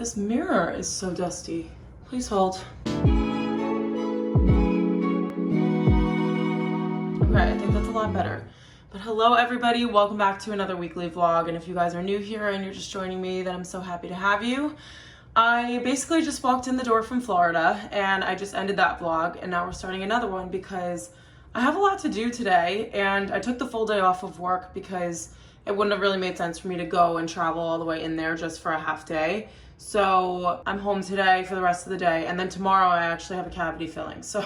This mirror is so dusty. Please hold. Okay, I think that's a lot better. But hello everybody, welcome back to another weekly vlog. And if you guys are new here and you're just joining me, then I'm so happy to have you. I basically just walked in the door from Florida and I just ended that vlog, and now we're starting another one because I have a lot to do today, and I took the full day off of work because it wouldn't have really made sense for me to go and travel all the way in there just for a half day. So I'm home today for the rest of the day, and then tomorrow I actually have a cavity filling. So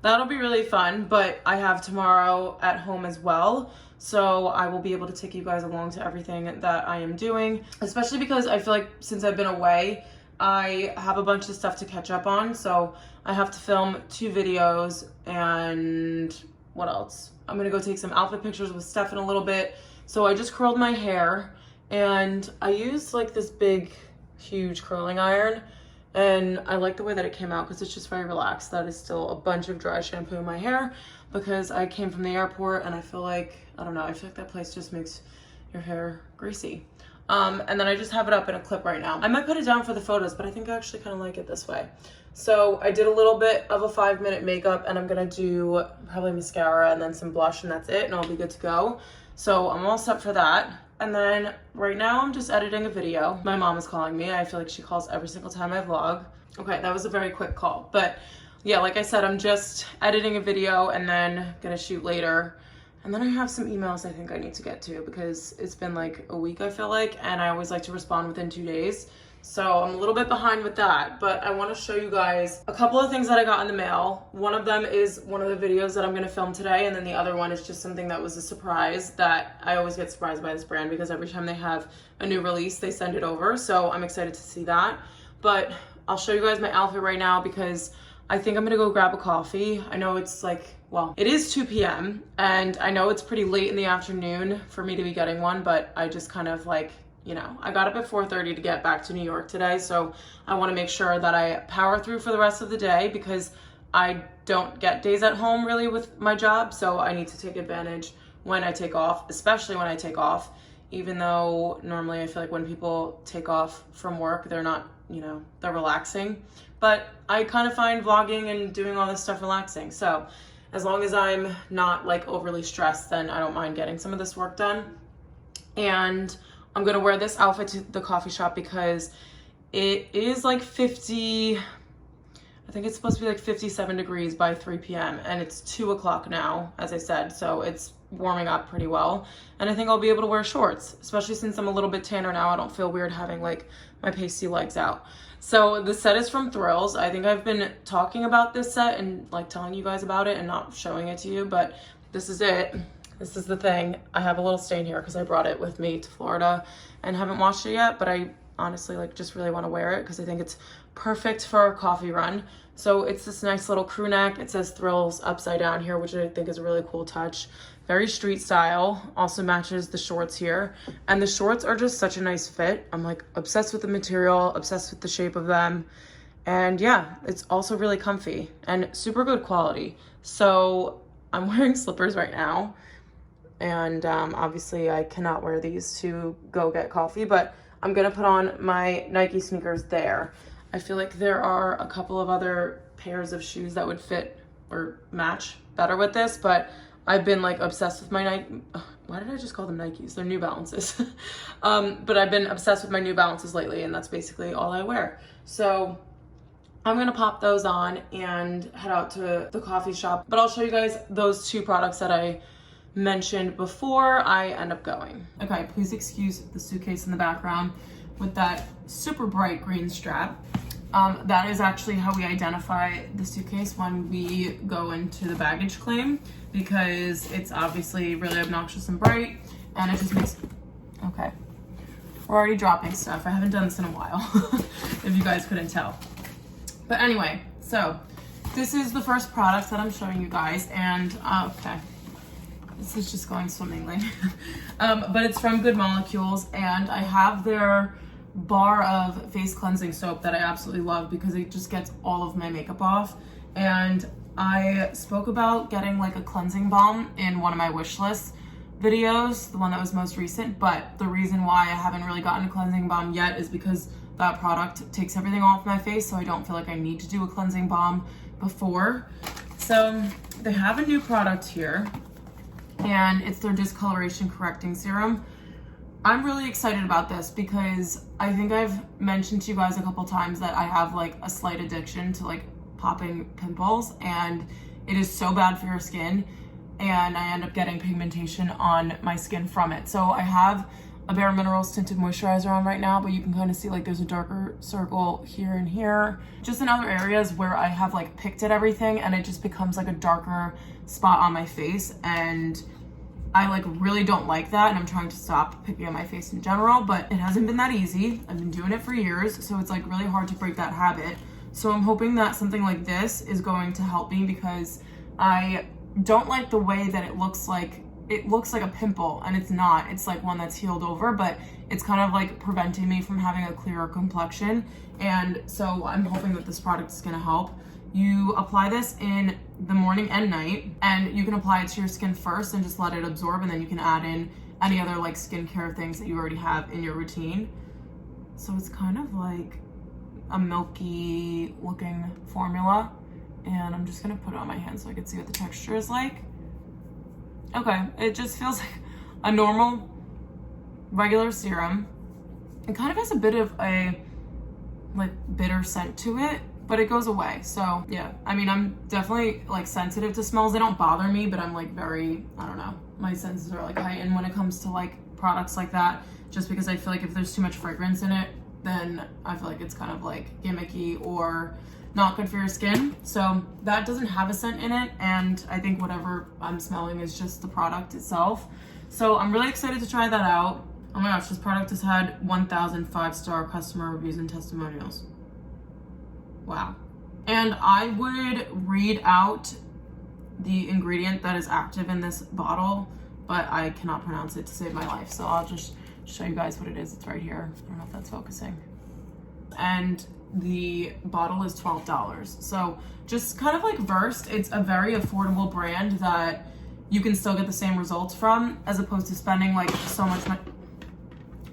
that'll be really fun, but I have tomorrow at home as well. So I will be able to take you guys along to everything that I am doing, especially because I feel like since I've been away, I have a bunch of stuff to catch up on. So I have to film 2 videos, and what else? I'm gonna go take some outfit pictures with Steph in a little bit. So I just curled my hair, and I used like this big, huge curling iron, and I like the way that it came out because it's just very relaxed. That is still a bunch of dry shampoo in my hair because I came from the airport, and I feel like, I don't know, I feel like that place just makes your hair greasy. And then I just have it up in a clip right now. I might put it down for the photos, but I think I actually kind of like it this way. So I did a little bit of a 5-minute makeup, and I'm gonna do probably mascara and then some blush, and that's it, and I'll be good to go. So I'm all set for that. And then right now I'm just editing a video. My mom is calling me. I feel like she calls every single time I vlog. Okay, that was a very quick call, but yeah, like I said, I'm just editing a video and then gonna shoot later. And then I have some emails I think I need to get to because it's been like a week, I feel like, and I always like to respond within 2 days. So I'm a little bit behind with that, but I want to show you guys a couple of things that I got in the mail. One of them is one of the videos that I'm going to film today, and then the other one is just something that was a surprise that I always get surprised by this brand because every time they have a new release, they send it over. So I'm excited to see that. But I'll show you guys my outfit right now because I think I'm going to go grab a coffee. I know it's like, well, it is 2 p.m. and I know it's pretty late in the afternoon for me to be getting one, but I just kind of like, you know, I got up at 4:30 to get back to New York today, so I want to make sure that I power through for the rest of the day because I don't get days at home really with my job, so I need to take advantage when I take off, especially when I take off, even though normally I feel like when people take off from work, they're not, you know, they're relaxing, but I kind of find vlogging and doing all this stuff relaxing. So as long as I'm not like overly stressed, then I don't mind getting some of this work done. And I'm gonna wear this outfit to the coffee shop because it is like 50, I think it's supposed to be like 57 degrees by 3 p.m. and it's 2 o'clock now, as I said, so it's warming up pretty well. And I think I'll be able to wear shorts, especially since I'm a little bit tanner now. I don't feel weird having like my pasty legs out. So the set is from Thrills. I think I've been talking about this set and like telling you guys about it and not showing it to you, but this is it. This is the thing. I have a little stain here because I brought it with me to Florida and haven't washed it yet, but I honestly like just really want to wear it because I think it's perfect for a coffee run. So it's this nice little crew neck. It says Thrills upside down here, which I think is a really cool touch. Very street style. Also matches the shorts here. And the shorts are just such a nice fit. I'm like obsessed with the material, obsessed with the shape of them. And yeah, it's also really comfy and super good quality. So I'm wearing slippers right now. And obviously I cannot wear these to go get coffee, but I'm gonna put on my Nike sneakers there. I feel like there are a couple of other pairs of shoes that would fit or match better with this, but I've been like obsessed with my Nike. Why did I just call them Nikes? They're New Balances. But I've been obsessed with my New Balances lately, and that's basically all I wear. So I'm gonna pop those on and head out to the coffee shop, but I'll show you guys those 2 products that I mentioned before I end up going. Okay, please excuse the suitcase in the background with that super bright green strap. That is actually how we identify the suitcase when we go into the baggage claim because it's obviously really obnoxious and bright, and it just makes, okay. We're already dropping stuff. I haven't done this in a while, if you guys couldn't tell. But anyway, so this is the first product that I'm showing you guys, and okay. This is just going swimmingly. But it's from Good Molecules, and I have their bar of face cleansing soap that I absolutely love because it just gets all of my makeup off. And I spoke about getting like a cleansing balm in one of my wish list videos, the one that was most recent, but the reason why I haven't really gotten a cleansing balm yet is because that product takes everything off my face, so I don't feel like I need to do a cleansing balm before. So they have a new product here, and it's their discoloration correcting serum. I'm really excited about this because I think I've mentioned to you guys a couple times that I have like a slight addiction to like popping pimples, and it is so bad for your skin, and I end up getting pigmentation on my skin from it. So I have a Bare Minerals tinted moisturizer on right now, but you can kind of see like there's a darker circle here and here, just in other areas where I have like picked at everything, and it just becomes like a darker spot on my face, and I like really don't like that, and I'm trying to stop picking at my face in general, but it hasn't been that easy. I've been doing it for years, so it's like really hard to break that habit. So I'm hoping that something like this is going to help me, because I don't like the way that it looks like a pimple, and it's not. It's like one that's healed over, but it's kind of like preventing me from having a clearer complexion. And so I'm hoping that this product is gonna help. You apply this in the morning and night, and you can apply it to your skin first and just let it absorb, and then you can add in any other like skincare things that you already have in your routine. So it's kind of like a milky looking formula, and I'm just gonna put it on my hand so I can see what the texture is like. Okay, it just feels like a normal regular serum. It kind of has a bit of a like bitter scent to it, but it goes away. So yeah, I mean, I'm definitely like sensitive to smells. They don't bother me, but I'm like very, I don't know, my senses are like heightened when it comes to like products like that, just because I feel like if there's too much fragrance in it, then I feel like it's kind of like gimmicky or not good for your skin. So that doesn't have a scent in it, and I think whatever I'm smelling is just the product itself. So I'm really excited to try that out. Oh my gosh, this product has had 1,000 5-star customer reviews and testimonials. Wow. And I would read out the ingredient that is active in this bottle, but I cannot pronounce it to save my life. So I'll just show you guys what it is. It's right here. I don't know if that's focusing. And the bottle is $12. So just kind of like Versed, it's a very affordable brand that you can still get the same results from, as opposed to spending like so much money,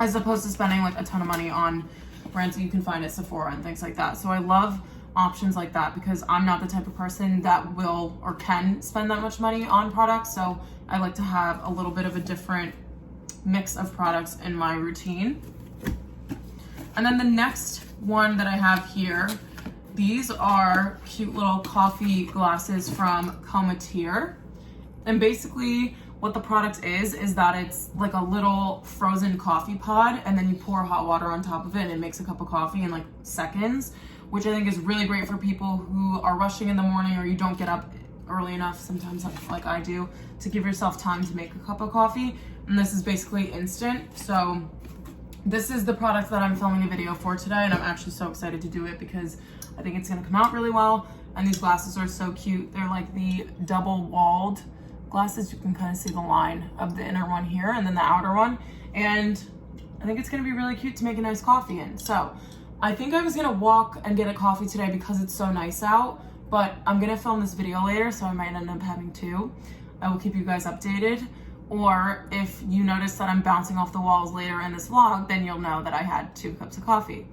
as opposed to spending like a ton of money on brands that you can find at Sephora and things like that. So I love options like that, because I'm not the type of person that will or can spend that much money on products. So I like to have a little bit of a different mix of products in my routine. And then the next one that I have here, these are cute little coffee glasses from Cometeer. And basically what the product is that it's like a little frozen coffee pod, and then you pour hot water on top of it, and it makes a cup of coffee in like seconds, which I think is really great for people who are rushing in the morning, or you don't get up early enough sometimes like I do to give yourself time to make a cup of coffee. And this is basically instant. So this is the product that I'm filming a video for today, and I'm actually so excited to do it because I think it's gonna come out really well. And these glasses are so cute. They're like the double walled glasses. You can kind of see the line of the inner one here and then the outer one. And I think it's gonna be really cute to make a nice coffee in. So I think I was gonna walk and get a coffee today because it's so nice out, but I'm gonna film this video later, so I might end up having two. I will keep you guys updated. Or if you notice that I'm bouncing off the walls later in this vlog, then you'll know that I had 2 cups of coffee.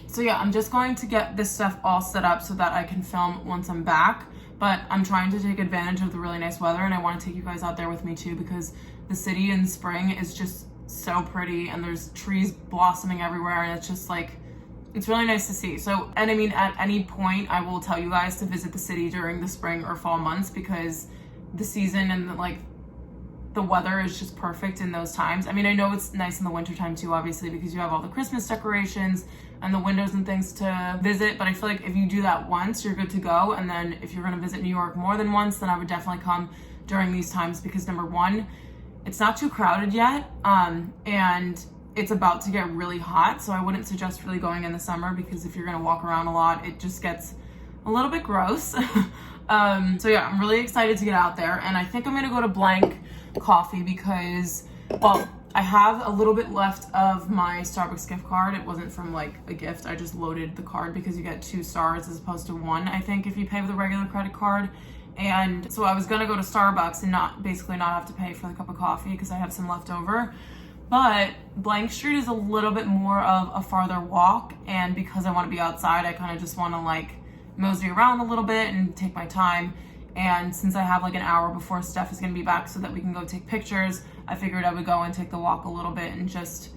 So yeah, I'm just going to get this stuff all set up so that I can film once I'm back. But I'm trying to take advantage of the really nice weather, and I want to take you guys out there with me too, because the city in spring is just so pretty, and there's trees blossoming everywhere, and it's just like, it's really nice to see. So, and I mean, at any point, I will tell you guys to visit the city during the spring or fall months, because the season and like the weather is just perfect in those times. I mean, I know it's nice in the winter time too, obviously, because you have all the Christmas decorations and the windows and things to visit. But I feel like if you do that once, you're good to go. And then if you're gonna visit New York more than once, then I would definitely come during these times, because number one, it's not too crowded yet, and it's about to get really hot. So I wouldn't suggest really going in the summer, because if you're gonna walk around a lot, it just gets a little bit gross. So yeah, I'm really excited to get out there, and I think I'm gonna go to Blank Coffee because, well, I have a little bit left of my Starbucks gift card. It wasn't from like a gift, I just loaded the card because you get 2 stars as opposed to 1, I think, if you pay with a regular credit card. And so I was gonna go to Starbucks and not have to pay for the cup of coffee because I have some left over. But Blank Street is a little bit more of a farther walk, and because I want to be outside, I kind of just want to like mosey around a little bit and take my time. And since I have like an hour before Steph is going to be back so that we can go take pictures, I figured I would go and take the walk a little bit and just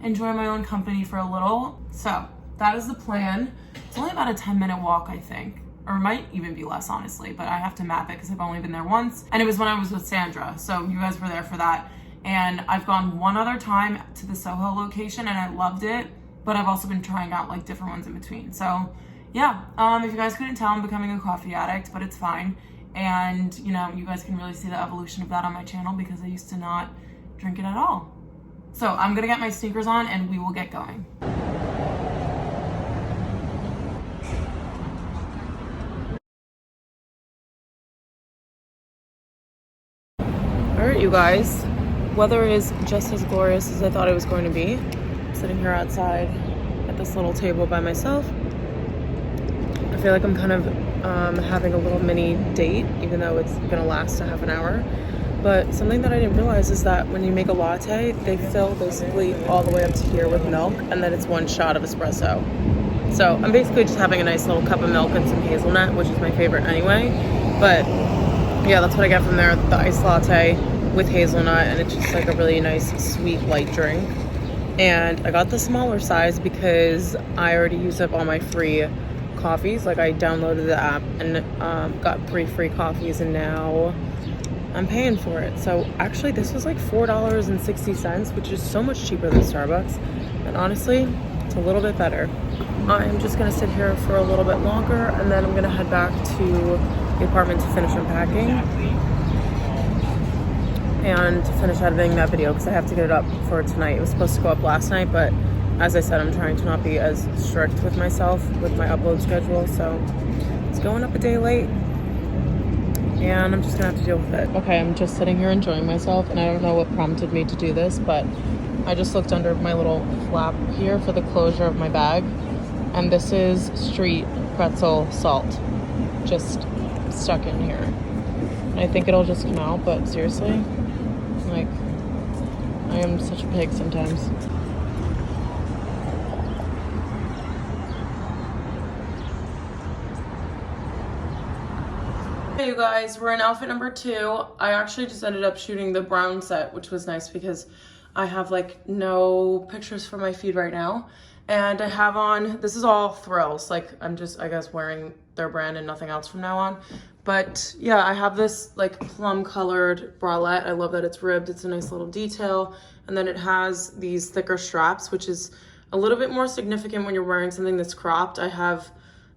enjoy my own company for a little. So that is the plan. It's only about a 10-minute walk, I think, or it might even be less, honestly, but I have to map it because I've only been there once, and it was when I was with Sandra, so you guys were there for that. And I've gone one other time to the Soho location and I loved it, but I've also been trying out like different ones in between. So yeah, if you guys couldn't tell, I'm becoming a coffee addict, but it's fine. And you know, you guys can really see the evolution of that on my channel because I used to not drink it at all. So I'm gonna get my sneakers on and we will get going. All right, you guys. Weather is just as glorious as I thought it was going to be. I'm sitting here outside at this little table by myself. I feel like I'm kind of having a little mini date, even though it's gonna last a half an hour. But something that I didn't realize is that when you make a latte, they fill basically all the way up to here with milk, and then it's one shot of espresso. So I'm basically just having a nice little cup of milk and some hazelnut, which is my favorite anyway. But yeah, that's what I get from there, the iced latte with hazelnut, and it's just like a really nice sweet light drink. And I got the smaller size because I already used up all my free coffees. Like I downloaded the app and got 3 free coffees, and now I'm paying for it. So actually this was like $4.60, which is so much cheaper than Starbucks, and honestly it's a little bit better. I'm just gonna sit here for a little bit longer, and then I'm gonna head back to the apartment to finish unpacking and finish editing that video because I have to get it up for tonight. It was supposed to go up last night, but as I said, I'm trying to not be as strict with myself with my upload schedule, so it's going up a day late and I'm just gonna have to deal with it. Okay, I'm just sitting here enjoying myself, and I don't know what prompted me to do this, but I just looked under my little flap here for the closure of my bag, and this is street pretzel salt just stuck in here. And I think it'll just come out, but seriously, like, I am such a pig sometimes. Hey you guys, we're in outfit number 2. I actually just ended up shooting the brown set, which was nice because I have like no pictures for my feed right now. And I have on, this is all Thrills, like I'm just, I guess, wearing their brand and nothing else from now on. But yeah, I have this like plum colored bralette. I love that it's ribbed. It's a nice little detail. And then it has these thicker straps, which is a little bit more significant when you're wearing something that's cropped. I have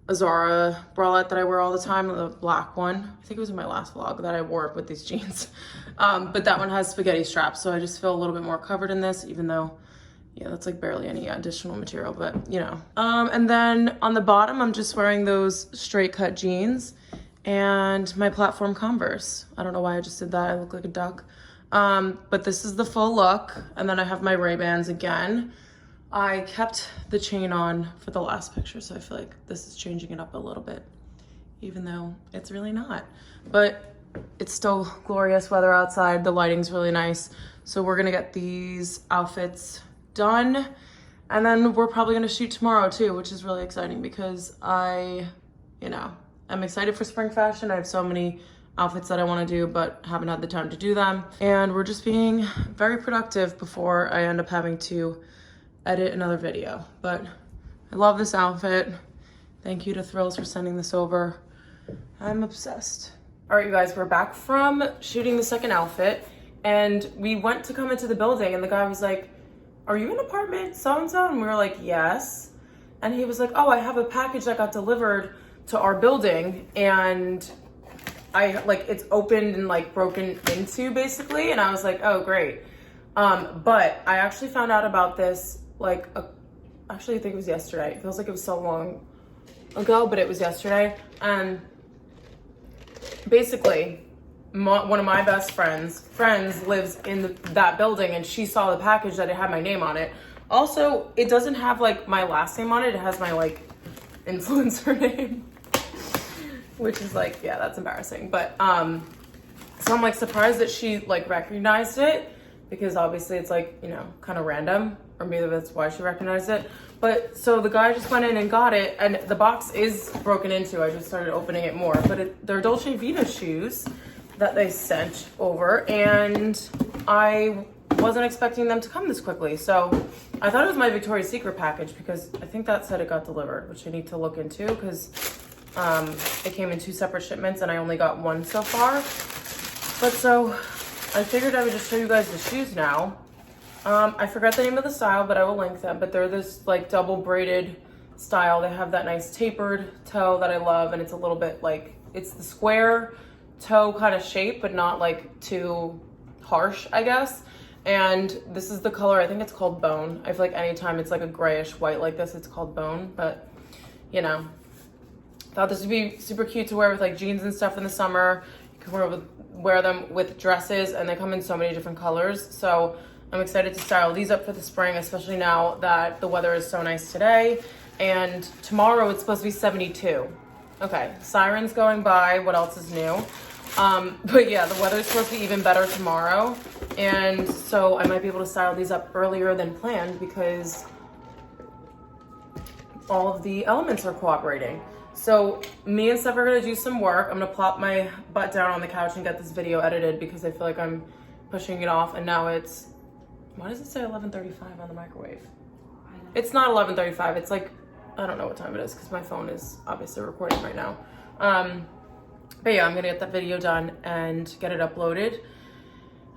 a Zara bralette that I wear all the time, the black one. I think it was in my last vlog that I wore it with these jeans. But that one has spaghetti straps, so I just feel a little bit more covered in this, even though, yeah, that's like barely any additional material, but you know. And then on the bottom, I'm just wearing those straight cut jeans and my platform Converse. I don't know why I just did that. I look like a duck. But this is the full look. And then I have my Ray-Bans again. I kept the chain on for the last picture, so I feel like this is changing it up a little bit, even though it's really not. But it's still glorious weather outside. The lighting's really nice. So we're gonna get these outfits done. And then we're probably gonna shoot tomorrow too, which is really exciting because I'm excited for spring fashion. I have so many outfits that I wanna do, but haven't had the time to do them. And we're just being very productive before I end up having to edit another video. But I love this outfit. Thank you to Thrills for sending this over. I'm obsessed. All right, you guys, we're back from shooting the second outfit, and we went to come into the building, and the guy was like, "Are you in apartment so-and-so?" And we were like, "Yes." And he was like, "Oh, I have a package that got delivered to our building, and it's opened and like broken into basically." And I was like, "Oh, great." But I actually found out about this actually I think it was yesterday. It feels like it was so long ago, but it was yesterday. And basically one of my best friends lives in that building, and she saw the package that it had my name on it. Also, it doesn't have like my last name on it. It has my like influencer name, which is like, yeah, that's embarrassing. But so I'm like surprised that she like recognized it, because obviously it's like, you know, kind of random, or maybe that's why she recognized it. But so the guy just went in and got it, and the box is broken into. I just started opening it more, but they're Dolce Vita shoes that they sent over, and I wasn't expecting them to come this quickly. So I thought it was my Victoria's Secret package, because I think that said it got delivered, which I need to look into, because it came in 2 separate shipments and I only got 1 so far. But so I figured I would just show you guys the shoes now. I forgot the name of the style, but I will link them. But they're this like double braided style. They have that nice tapered toe that I love, and it's a little bit like, it's the square toe kind of shape, but not like too harsh, I guess. And this is the color, I think it's called Bone. I feel like anytime it's like a grayish white like this, it's called Bone. But you know, thought this would be super cute to wear with like jeans and stuff in the summer. You can wear them with dresses, and they come in so many different colors. So I'm excited to style these up for the spring, especially now that the weather is so nice today. And tomorrow it's supposed to be 72. Okay, sirens going by. What else is new? But yeah, the weather's supposed to be even better tomorrow. And so I might be able to style these up earlier than planned, because all of the elements are cooperating. So me and Steph are gonna do some work. I'm gonna plop my butt down on the couch and get this video edited, because I feel like I'm pushing it off. And now it's, why does it say 11:35 on the microwave? It's not 11:35. It's like, I don't know what time it is, because my phone is obviously recording right now. But yeah, I'm gonna get that video done and get it uploaded.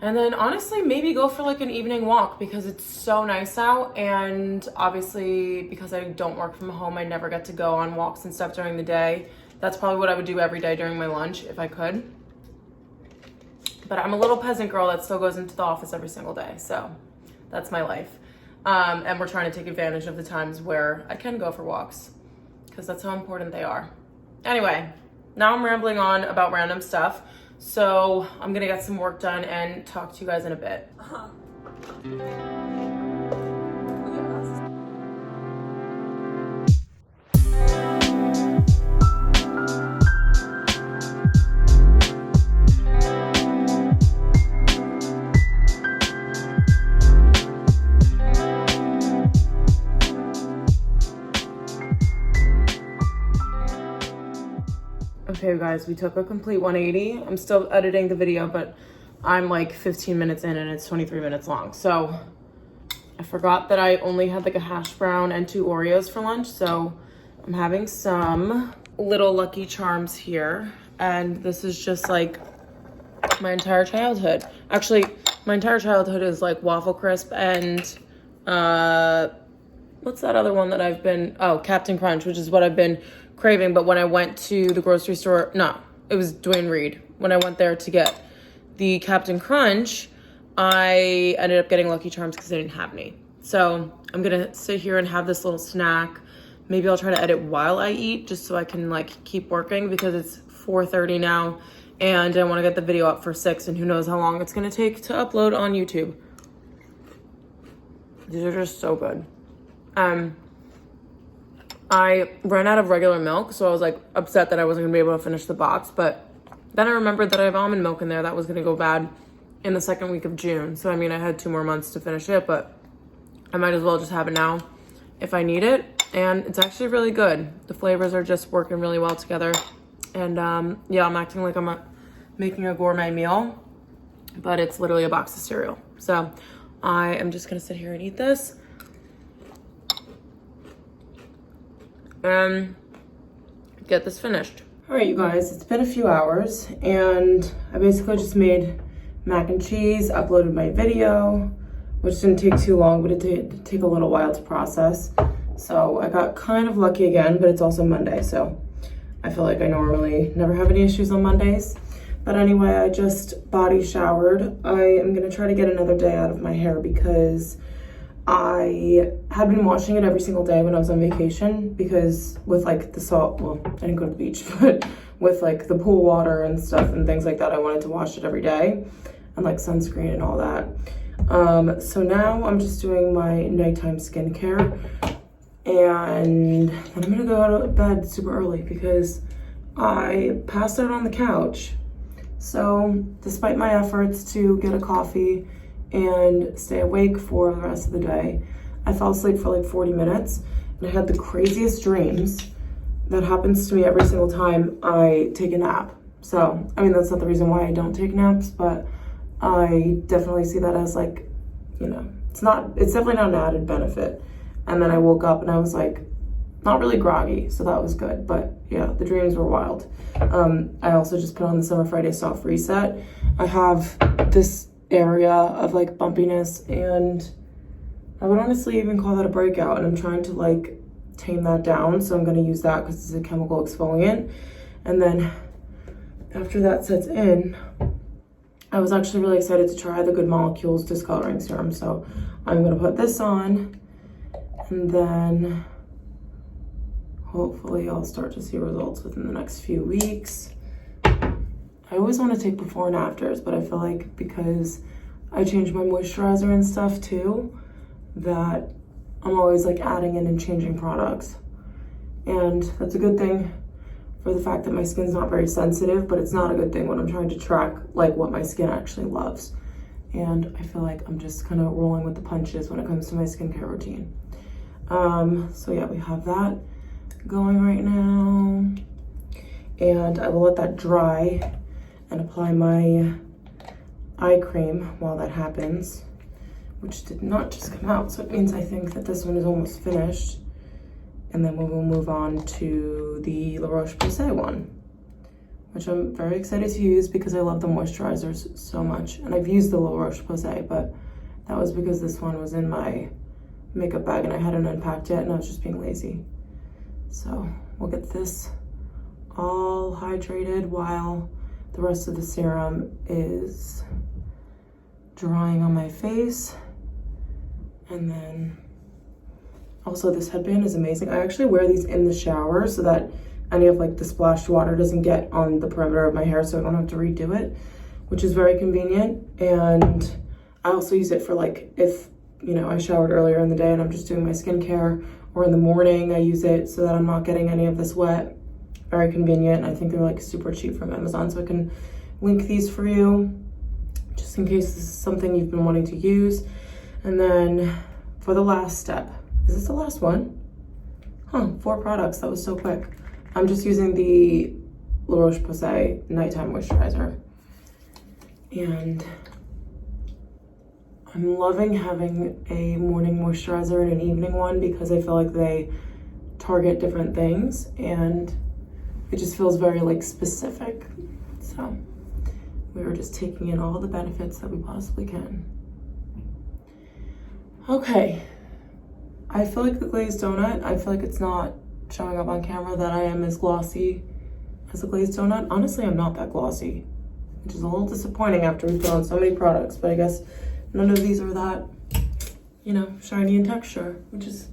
And then honestly, maybe go for like an evening walk, because it's so nice out. And obviously, because I don't work from home, I never get to go on walks and stuff during the day. That's probably what I would do every day during my lunch if I could. But I'm a little peasant girl that still goes into the office every single day. So that's my life. And we're trying to take advantage of the times where I can go for walks, because that's how important they are. Anyway, now I'm rambling on about random stuff. So I'm gonna get some work done and talk to you guys in a bit. Okay guys, we took a complete 180. I'm still editing the video, but I'm like 15 minutes in and it's 23 minutes long. So I forgot that I only had like a hash brown and 2 Oreos for lunch. So I'm having some little Lucky Charms here. And this is just like my entire childhood. Actually, my entire childhood is like Waffle Crisp and what's that other one that I've been, oh, Captain Crunch, which is what I've been craving. But when I went to the grocery store, no, it was Duane Reade. When I went there to get the Captain Crunch, I ended up getting Lucky Charms because they didn't have any. So I'm gonna sit here and have this little snack. Maybe I'll try to edit while I eat, just so I can like keep working, because it's 4:30 now and I want to get the video up for 6, and who knows how long it's gonna take to upload on YouTube. These are just so good. I ran out of regular milk, so I was like upset that I wasn't gonna be able to finish the box, but then I remembered that I have almond milk in there that was gonna go bad in the 2nd week of June. So I mean, I had 2 more months to finish it, but I might as well just have it now if I need it. And it's actually really good. The flavors are just working really well together. And yeah, I'm acting like I'm making a gourmet meal, but it's literally a box of cereal. So I am just gonna sit here and eat this. And get this finished. All right, you guys, it's been a few hours and I basically just made mac and cheese, uploaded my video, which didn't take too long, but it did take a little while to process. So I got kind of lucky again, but it's also Monday, so I feel like I normally never have any issues on Mondays. But anyway, I just body showered. I am gonna try to get another day out of my hair, because I had been washing it every single day when I was on vacation, because with like the salt, well, I didn't go to the beach, but with like the pool water and stuff and things like that, I wanted to wash it every day, and like sunscreen and all that. So now I'm just doing my nighttime skincare, and then I'm gonna go to bed super early because I passed out on the couch. So despite my efforts to get a coffee and stay awake for the rest of the day. I fell asleep for like 40 minutes and I had the craziest dreams. That happens to me every single time I take a nap. So, I mean, that's not the reason why I don't take naps, but I definitely see that as like, you know, it's definitely not an added benefit. And then I woke up and I was like, not really groggy, so that was good. But yeah, the dreams were wild. I also just put on the Summer Friday Soft Reset. I have this area of like bumpiness, and I would honestly even call that a breakout, and I'm trying to like tame that down. So I'm gonna use that because it's a chemical exfoliant. And then after that sets in, I was actually really excited to try the Good Molecules Discoloring Serum. So I'm gonna put this on, and then hopefully I'll start to see results within the next few weeks. I always want to take before and afters, but I feel like because I change my moisturizer and stuff too, that I'm always like adding in and changing products. And that's a good thing for the fact that my skin's not very sensitive, but it's not a good thing when I'm trying to track like what my skin actually loves. And I feel like I'm just kind of rolling with the punches when it comes to my skincare routine. So yeah, we have that going right now. And I will let that dry and apply my eye cream while that happens, which did not just come out. So it means I think that this one is almost finished. And then we will move on to the La Roche-Posay one, which I'm very excited to use because I love the moisturizers so much. And I've used the La Roche-Posay, but that was because this one was in my makeup bag and I hadn't unpacked yet and I was just being lazy. So we'll get this all hydrated while the rest of the serum is drying on my face. And then also this headband is amazing. I actually wear these in the shower so that any of like the splashed water doesn't get on the perimeter of my hair, so I don't have to redo it, which is very convenient. And I also use it for like if, you know, I showered earlier in the day and I'm just doing my skincare, or in the morning I use it so that I'm not getting any of this wet. Very convenient. I think they're like super cheap from Amazon, so I can link these for you just in case this is something you've been wanting to use. And then for the last step, is this the last one? Huh, 4 products, that was so quick. I'm just using the La Roche-Posay Nighttime Moisturizer. And I'm loving having a morning moisturizer and an evening one because I feel like they target different things and it just feels very like specific. So we were just taking in all the benefits that we possibly can. Okay, I feel like the glazed donut, I feel like it's not showing up on camera that I am as glossy as a glazed donut. Honestly, I'm not that glossy, which is a little disappointing after we put on so many products, but I guess none of these are that, you know, shiny in texture, which is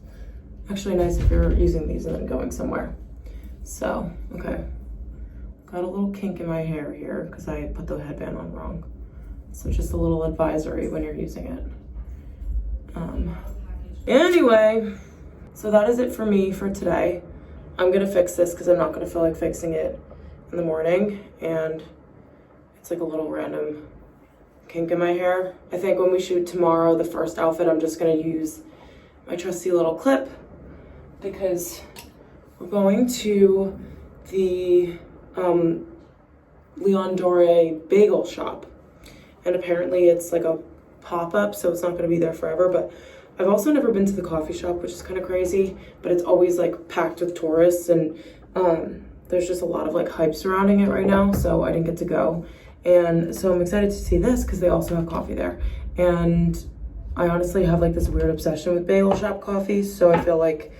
actually nice if you're using these and then going somewhere. So, okay. Got a little kink in my hair here because I put the headband on wrong. So just a little advisory when you're using it. Anyway, so that is it for me for today. I'm gonna fix this because I'm not gonna feel like fixing it in the morning. And it's like a little random kink in my hair. I think when we shoot tomorrow, the first outfit, I'm just gonna use my trusty little clip because we're going to the Leon Dore bagel shop. And apparently it's like a pop-up, so it's not gonna be there forever, but I've also never been to the coffee shop, which is kind of crazy, but it's always like packed with tourists and there's just a lot of like hype surrounding it right now, so I didn't get to go. And so I'm excited to see this because they also have coffee there. And I honestly have like this weird obsession with bagel shop coffee, so I feel like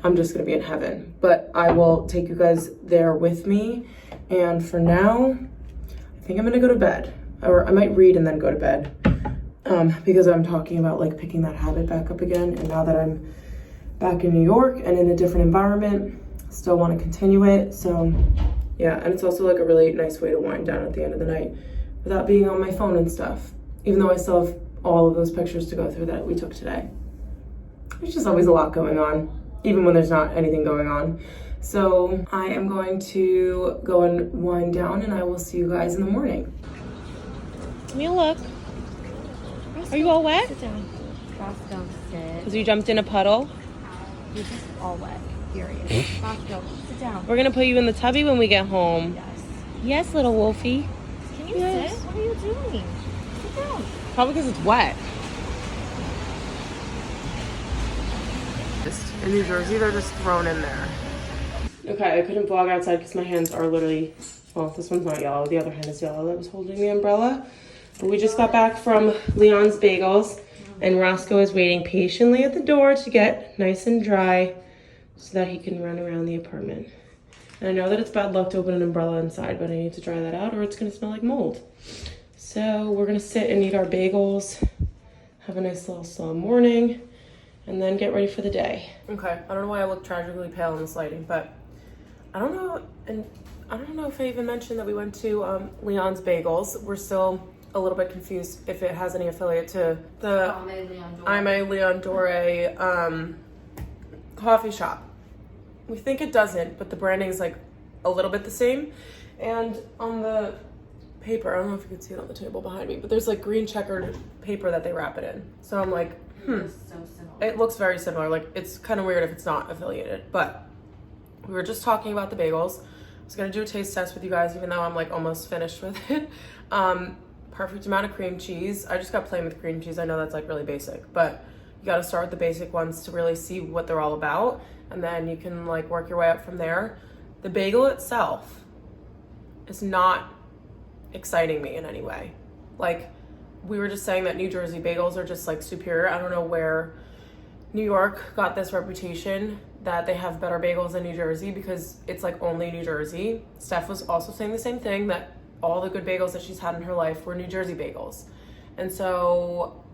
I'm just gonna be in heaven. But I will take you guys there with me. And for now, I think I'm gonna go to bed. Or I might read and then go to bed. Because I'm talking about like picking that habit back up again. And now that I'm back in New York and in a different environment, I still want to continue it. So yeah, and it's also like a really nice way to wind down at the end of the night without being on my phone and stuff. Even though I still have all of those pictures to go through that we took today. There's just always a lot going on, even when there's not anything going on. So I am going to go and wind down and I will see you guys in the morning. Give me a look. Are you all wet? Sit down. Roscoe, sit. Because you jumped in a puddle? You're just all wet. Period. Roscoe, sit down. We're going to put you in the tubby when we get home. Yes. Yes, little wolfie. Can you sit? What are you doing? Sit down. Probably because it's wet. In New Jersey, they're just thrown in there. Okay, I couldn't vlog outside because my hands are literally, well, this one's not yellow. The other hand is yellow that was holding the umbrella. But we just got back from Leon's Bagels, and Roscoe is waiting patiently at the door to get nice and dry so that he can run around the apartment. And I know that it's bad luck to open an umbrella inside, but I need to dry that out or it's gonna smell like mold. So we're gonna sit and eat our bagels, have a nice little slow morning, and then get ready for the day. Okay, I don't know why I look tragically pale in this lighting, but I don't know, and I don't know if I even mentioned that we went to Leon's Bagels. We're still a little bit confused if it has any affiliate to the I'm a Leon Dore coffee shop. We think it doesn't, but the branding is like a little bit the same. And on the paper, I don't know if you can see it on the table behind me, but there's like green checkered paper that they wrap it in. So I'm like, it looks very similar. Like, it's kind of weird if it's not affiliated, but we were just talking about the bagels. I was gonna do a taste test with you guys, even though I'm like almost finished with it. Perfect amount of cream cheese. I just got plain with cream cheese. I know that's like really basic, but you gotta start with the basic ones to really see what they're all about. And then you can like work your way up from there. The bagel itself is not exciting me in any way. Like, we were just saying that New Jersey bagels are just like superior. I don't know where New York got this reputation that they have better bagels than New Jersey, because it's like only New Jersey. Steph was also saying the same thing, that all the good bagels that she's had in her life were New Jersey bagels. And so,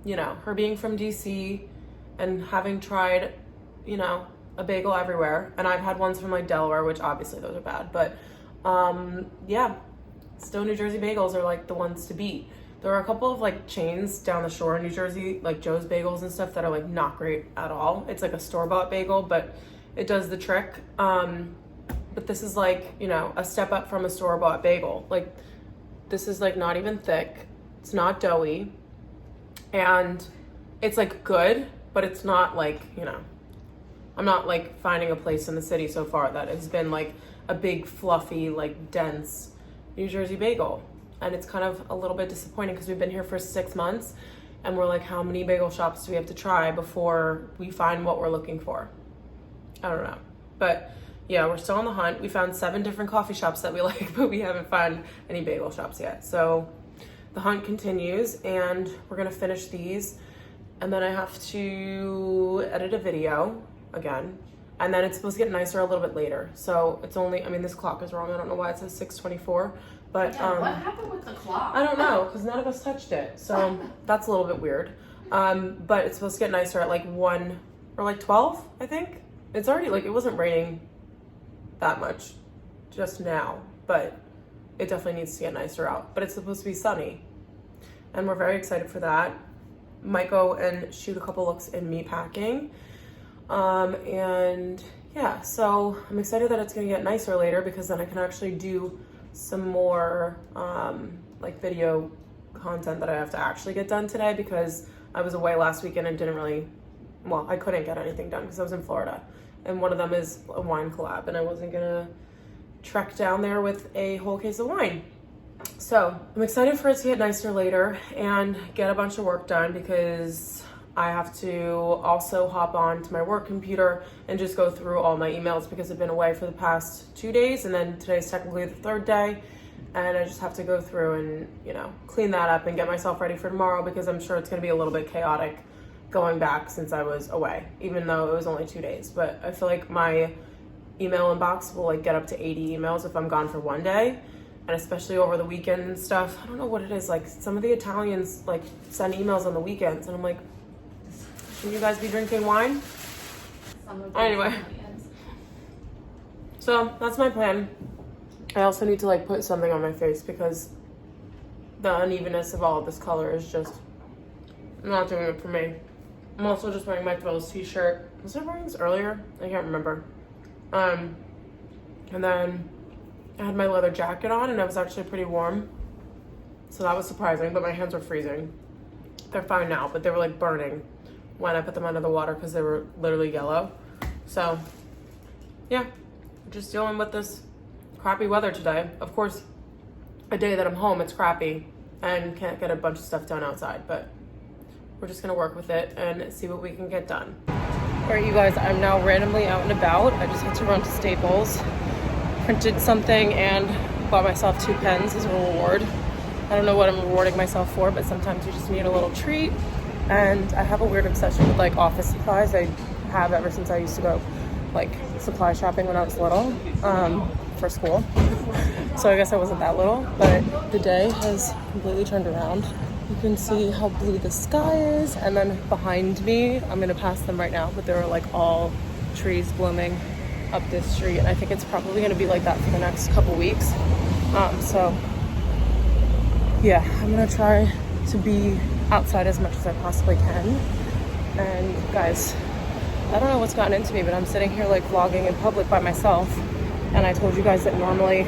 you know, her being from DC and having tried, you know, a bagel everywhere, and I've had ones from like Delaware, which obviously those are bad, but yeah, still New Jersey bagels are like the ones to beat. There are a couple of like chains down the shore in New Jersey, like Joe's Bagels and stuff, that are like not great at all. It's like a store-bought bagel, but it does the trick. But this is like, you know, a step up from a store-bought bagel. Like, this is like not even thick, it's not doughy, and it's like good, but it's not like, you know, I'm not like finding a place in the city so far that has been like a big fluffy, like dense New Jersey bagel. And it's kind of a little bit disappointing because we've been here for 6 months and we're like, how many bagel shops do we have to try before we find what we're looking for? I don't know. But yeah, we're still on the hunt. We found 7 different coffee shops that we like, but we haven't found any bagel shops yet. So the hunt continues, and we're gonna finish these, and then I have to edit a video again, and then it's supposed to get nicer a little bit later. So it's only, I mean, this clock is wrong. I don't know why it says 6:24, but yeah, what happened with the clock? I don't know, because none of us touched it. So that's a little bit weird. But it's supposed to get nicer at like 1 or like 12, I think. It's already like, it wasn't raining that much just now, but it definitely needs to get nicer out. But it's supposed to be sunny, and we're very excited for that. Might go and shoot a couple looks in meatpacking. And yeah, so I'm excited that it's gonna get nicer later, because then I can actually do some more like video content that I have to actually get done today, because I was away last weekend and didn't really, well, I couldn't get anything done because I was in Florida, and one of them is a wine collab, and I wasn't gonna trek down there with a whole case of wine. So I'm excited for it to get nicer later and get a bunch of work done, because I have to also hop on to my work computer and just go through all my emails, because I've been away for the past 2 days, and then today's technically the 3rd day, and I just have to go through and, you know, clean that up and get myself ready for tomorrow, because I'm sure it's gonna be a little bit chaotic going back since I was away, even though it was only 2 days. But I feel like my email inbox will like get up to 80 emails if I'm gone for 1 day, and especially over the weekend and stuff. I don't know what it is, like some of the Italians like send emails on the weekends, and I'm like, should you guys be drinking wine? Anyway, so that's my plan. I also need to like put something on my face, because the unevenness of all of this color is just not doing it for me. I'm also just wearing my Phil's t-shirt. Was I wearing this earlier? I can't remember. And then I had my leather jacket on, and it was actually pretty warm, so that was surprising, but my hands were freezing. They're fine now, but they were like burning when I put them under the water because they were literally yellow. So yeah, just dealing with this crappy weather today. Of course, a day that I'm home, it's crappy and can't get a bunch of stuff done outside, but we're just gonna work with it and see what we can get done. All right, you guys, I'm now randomly out and about. I just had to run to Staples, printed something and bought myself 2 pens as a reward. I don't know what I'm rewarding myself for, but sometimes you just need a little treat. And I have a weird obsession with like office supplies. I have ever since I used to go like supply shopping when I was little, for school. So I guess I wasn't that little, but the day has completely turned around. You can see how blue the sky is, and then behind me, I'm gonna pass them right now, but there are like all trees blooming up this street, and I think it's probably gonna be like that for the next couple weeks. So yeah, I'm gonna try to be outside as much as I possibly can. And guys, I don't know what's gotten into me, but I'm sitting here like vlogging in public by myself, and I told you guys that normally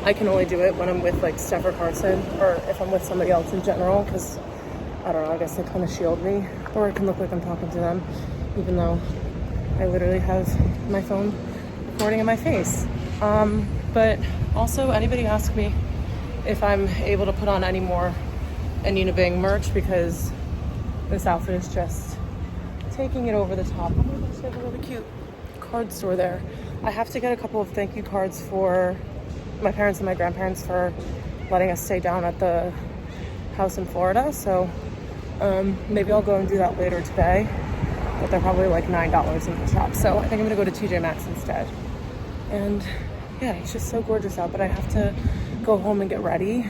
I can only do it when I'm with like Steph or Carson, or if I'm with somebody else in general, because I don't know, I guess they kind of shield me, or it can look like I'm talking to them, even though I literally have my phone recording in my face. But also, anybody ask me if I'm able to put on any more Anina Bing merch, because this outfit is just taking it over the top. Oh my gosh, they have a really cute card store there. I have to get a couple of thank you cards for my parents and my grandparents for letting us stay down at the house in Florida. So maybe I'll go and do that later today, but they're probably like $9 in the shop. So I think I'm gonna go to TJ Maxx instead. And yeah, it's just so gorgeous out, but I have to go home and get ready.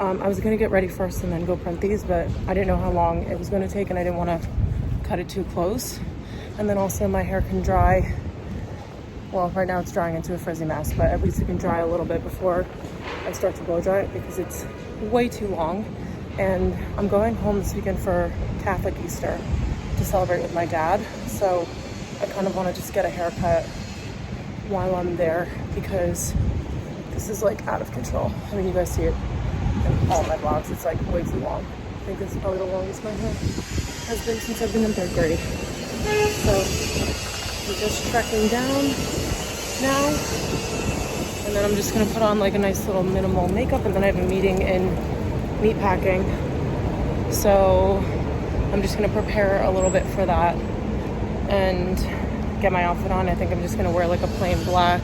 I was gonna get ready first and then go print these, but I didn't know how long it was gonna take and I didn't wanna cut it too close. And then also my hair can dry. Well, right now it's drying into a frizzy mess, but at least it can dry a little bit before I start to blow dry it, because it's way too long. And I'm going home this weekend for Catholic Easter to celebrate with my dad. So I kind of want to just get a haircut while I'm there, because this is like out of control. I mean, you guys see it in all my vlogs. It's like way too long. I think this is probably the longest my hair has been since I've been in 3rd grade. So I'm just trekking down now, and then I'm just gonna put on like a nice little minimal makeup, and then I have a meeting in meatpacking, so I'm just gonna prepare a little bit for that and get my outfit on. I think I'm just gonna wear like a plain black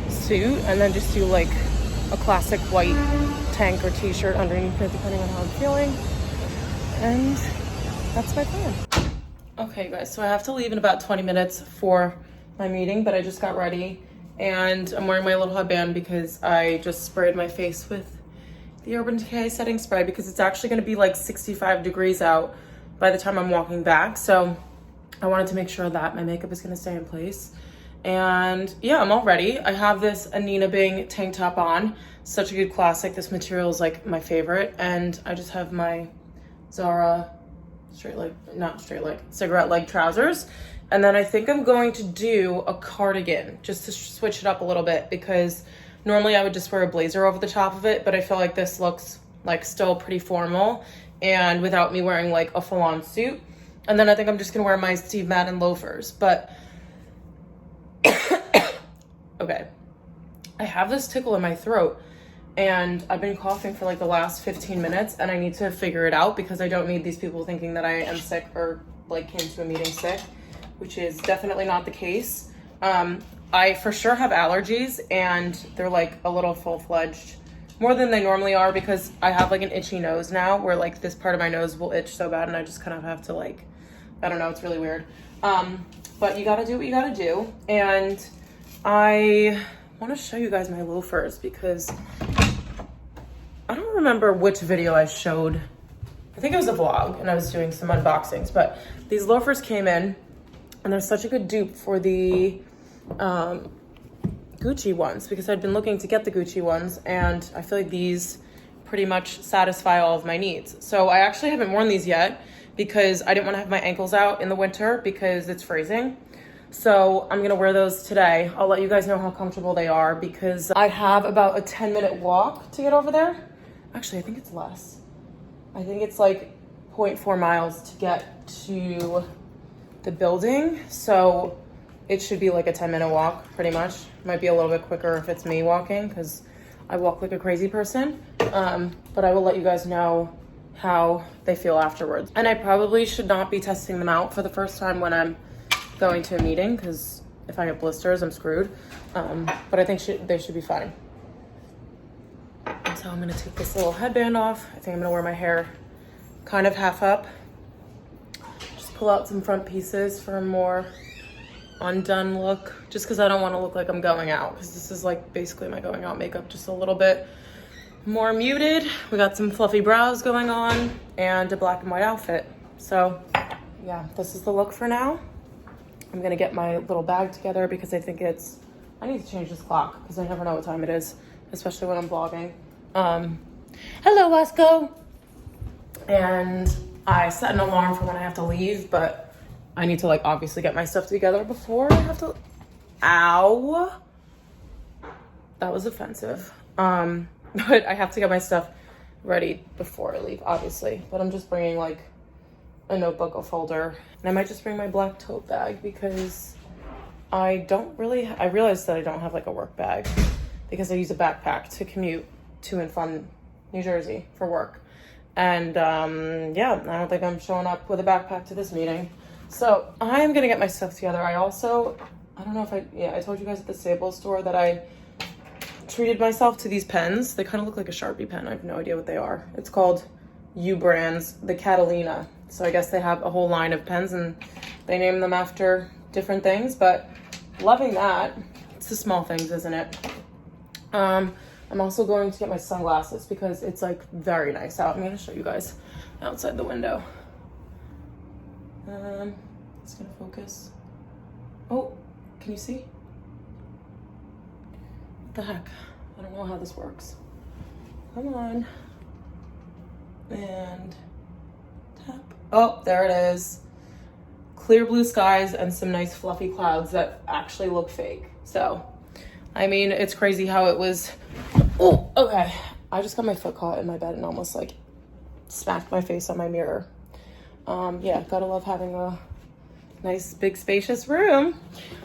suit and then just do like a classic white tank or t-shirt underneath it, depending on how I'm feeling, and that's my plan. Okay guys, so I have to leave in about 20 minutes for my meeting, but I just got ready and I'm wearing my little headband because I just sprayed my face with the Urban Decay setting spray, because it's actually going to be like 65 degrees out by the time I'm walking back. So I wanted to make sure that my makeup is going to stay in place. And yeah, I'm all ready. I have this Anina Bing tank top on. Such a good classic. This material is like my favorite. And I just have my Zara cigarette leg trousers. And then I think I'm going to do a cardigan just to switch it up a little bit, because normally I would just wear a blazer over the top of it, but I feel like this looks like still pretty formal and without me wearing like a full-on suit. And then I think I'm just gonna wear my Steve Madden loafers. But okay, I have this tickle in my throat and I've been coughing for like the last 15 minutes and I need to figure it out, because I don't need these people thinking that I am sick or like came to a meeting sick, which is definitely not the case. I for sure have allergies, and they're like a little full-fledged, more than they normally are, because I have like an itchy nose now, where like this part of my nose will itch so bad and I just kind of have to like, I don't know, it's really weird. But you gotta do what you gotta do. And I wanna show you guys my loafers, because I don't remember which video I showed. I think it was a vlog and I was doing some unboxings, but these loafers came in and they're such a good dupe for the Gucci ones, because I'd been looking to get the Gucci ones and I feel like these pretty much satisfy all of my needs. So I actually haven't worn these yet because I didn't want to have my ankles out in the winter because it's freezing. So I'm gonna wear those today. I'll let you guys know how comfortable they are, because I have about a 10-minute walk to get over there. Actually, I think it's less. I think it's like 1.4 miles to get to the building. So it should be like a 10-minute walk, pretty much. Might be a little bit quicker if it's me walking, because I walk like a crazy person. But I will let you guys know how they feel afterwards. And I probably should not be testing them out for the first time when I'm going to a meeting, because if I get blisters, I'm screwed. But I think they should be fine. So I'm gonna take this little headband off. I think I'm gonna wear my hair kind of half up. Just pull out some front pieces for a more undone look, just because I don't want to look like I'm going out, because this is like basically my going out makeup, just a little bit more muted. We got some fluffy brows going on and a black and white outfit. So yeah, this is the look for now. I'm gonna get my little bag together because I think I need to change this clock because I never know what time it is, especially when I'm vlogging. Hello, Wasco. And I set an alarm for when I have to leave, but I need to like obviously get my stuff together before I have to. Ow. That was offensive. But I have to get my stuff ready before I leave, obviously. But I'm just bringing like a notebook, a folder, and I might just bring my black tote bag because I realized that I don't have like a work bag because I use a backpack to commute to and from New Jersey for work. And yeah, I don't think I'm showing up with a backpack to this meeting. So I'm gonna get my stuff together. I don't know if I told you guys at the Staples store that I treated myself to these pens. They kind of look like a Sharpie pen. I have no idea what they are. It's called U Brands, the Catalina. So I guess they have a whole line of pens and they name them after different things, but loving that. It's the small things, isn't it? I'm also going to get my sunglasses because it's like very nice out. I'm gonna show you guys outside the window. It's gonna focus. Oh, can you see? What the heck? I don't know how this works. Come on. And tap. Oh, there it is. Clear blue skies and some nice fluffy clouds that actually look fake. So, I mean, it's crazy how it was. Oh, okay. I just got my foot caught in my bed and almost like smacked my face on my mirror. Yeah, gotta love having a nice big spacious room.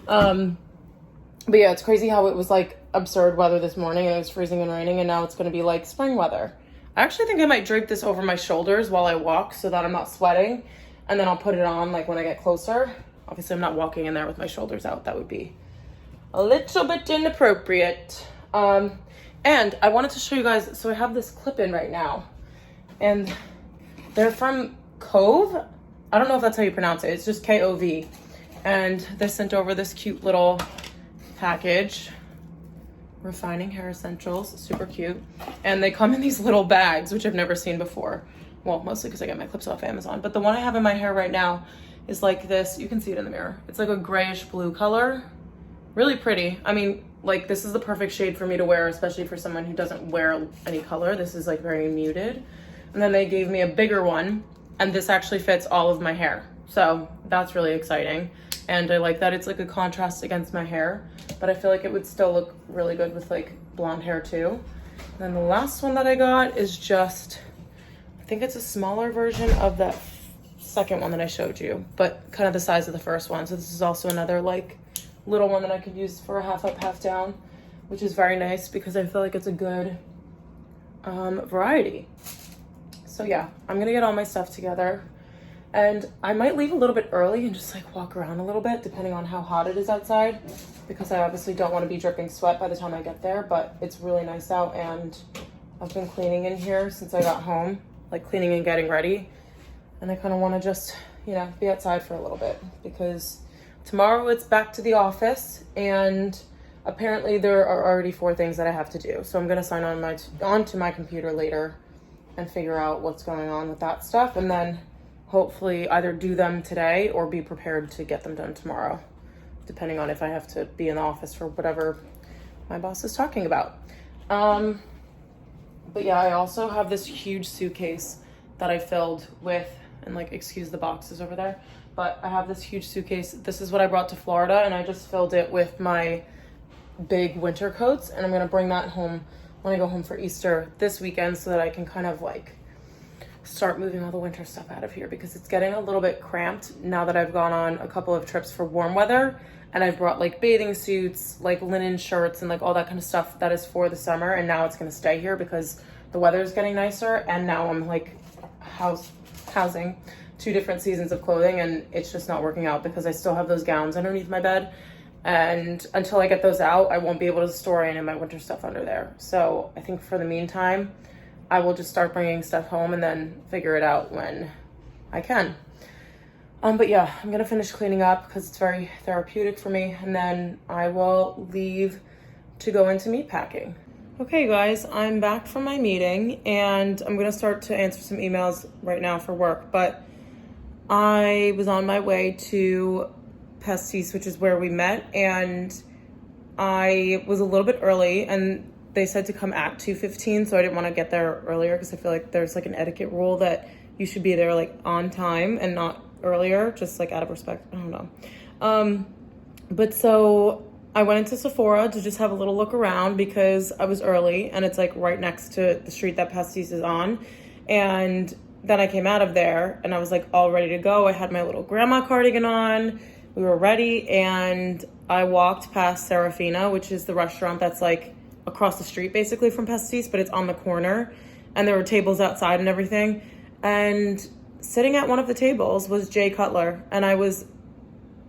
But yeah, it's crazy how it was like absurd weather this morning and it was freezing and raining, and now it's gonna be like spring weather. I actually think I might drape this over my shoulders while I walk so that I'm not sweating, and then I'll put it on like when I get closer. Obviously I'm not walking in there with my shoulders out. That would be a little bit inappropriate. And I wanted to show you guys, so I have this clip-in right now, and they're from Cove. I don't know if that's how you pronounce it. It's just K-O-V. And they sent over this cute little package. Refining Hair Essentials, super cute. And they come in these little bags, which I've never seen before. Well, mostly because I get my clips off Amazon. But the one I have in my hair right now is like this. You can see it in the mirror. It's like a grayish blue color. Really pretty. I mean, like this is the perfect shade for me to wear, especially for someone who doesn't wear any color. This is like very muted. And then they gave me a bigger one, and this actually fits all of my hair. So that's really exciting. And I like that it's like a contrast against my hair, but I feel like it would still look really good with like blonde hair too. And then the last one that I got is just, I think it's a smaller version of that second one that I showed you, but kind of the size of the first one. So this is also another like little one that I could use for a half up, half down, which is very nice because I feel like it's a good variety. So yeah, I'm gonna get all my stuff together, and I might leave a little bit early and just like walk around a little bit depending on how hot it is outside, because I obviously don't want to be dripping sweat by the time I get there, but it's really nice out, and I've been cleaning in here since I got home, like cleaning and getting ready, and I kind of want to just, you know, be outside for a little bit because tomorrow it's back to the office, and apparently there are already 4 things that I have to do. So I'm gonna sign on onto my computer later and figure out what's going on with that stuff, and then hopefully either do them today or be prepared to get them done tomorrow, depending on if I have to be in the office for whatever my boss is talking about. But yeah, I also have this huge suitcase that I filled with, and like, excuse the boxes over there, but I have this huge suitcase. This is what I brought to Florida, and I just filled it with my big winter coats, and I'm gonna bring that home when I go home for Easter this weekend so that I can kind of like start moving all the winter stuff out of here because it's getting a little bit cramped now that I've gone on a couple of trips for warm weather, and I've brought like bathing suits, like linen shirts, and like all that kind of stuff that is for the summer, and now it's gonna stay here because the weather is getting nicer, and now I'm like housing 2 different seasons of clothing, and it's just not working out because I still have those gowns underneath my bed, and until I get those out, I won't be able to store any of my winter stuff under there. So I think for the meantime, I will just start bringing stuff home and then figure it out when I can. But yeah, I'm gonna finish cleaning up because it's very therapeutic for me, and then I will leave to go into meat packing. Okay guys, I'm back from my meeting and I'm gonna start to answer some emails right now for work, but I was on my way to Pastis, which is where we met, and I was a little bit early, and they said to come at 2:15, so I didn't want to get there earlier because I feel like there's like an etiquette rule that you should be there like on time and not earlier, just like out of respect. I don't know. But so I went into Sephora to just have a little look around because I was early, and it's like right next to the street that Pastis is on. And then I came out of there and I was like all ready to go. I had my little grandma cardigan on. We were ready, and I walked past Serafina, which is the restaurant that's like across the street basically from Pastis, but it's on the corner, and there were tables outside and everything. And sitting at one of the tables was Jay Cutler, and I was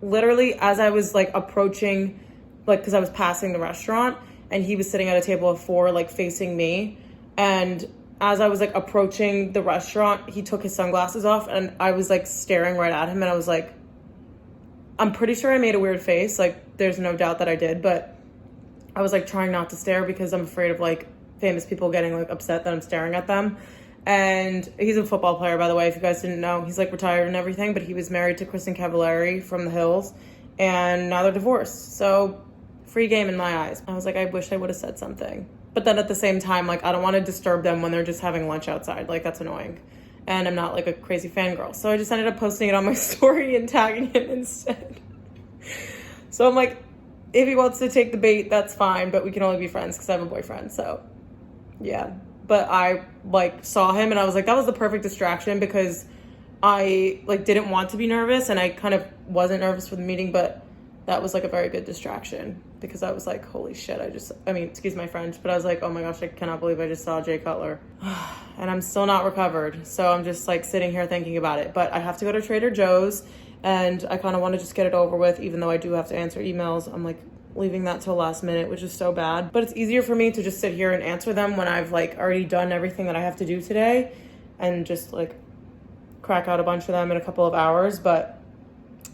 literally, as I was like approaching, like because I was passing the restaurant, and he was sitting at a table of 4 like facing me, and as I was like approaching the restaurant, he took his sunglasses off, and I was like staring right at him, and I was like, I'm pretty sure I made a weird face, like there's no doubt that I did, but I was like trying not to stare because I'm afraid of like famous people getting like upset that I'm staring at them. And he's a football player, by the way, if you guys didn't know. He's like retired and everything, but he was married to Kristen Cavallari from The Hills, and now they're divorced. So free game in my eyes. I was like, I wish I would have said something. But then at the same time, like I don't want to disturb them when they're just having lunch outside. Like that's annoying. And I'm not like a crazy fangirl. So I just ended up posting it on my story and tagging him instead. So I'm like, if he wants to take the bait, that's fine, but we can only be friends because I have a boyfriend. So yeah. But I like saw him and I was like, that was the perfect distraction because I like didn't want to be nervous, and I kind of wasn't nervous for the meeting, but that was like a very good distraction because I was like, holy shit, excuse my French, but I was like, oh my gosh, I cannot believe I just saw Jay Cutler. And I'm still not recovered. So I'm just like sitting here thinking about it, but I have to go to Trader Joe's, and I kind of want to just get it over with, even though I do have to answer emails. I'm like leaving that till last minute, which is so bad, but it's easier for me to just sit here and answer them when I've like already done everything that I have to do today and just like crack out a bunch of them in a couple of hours. But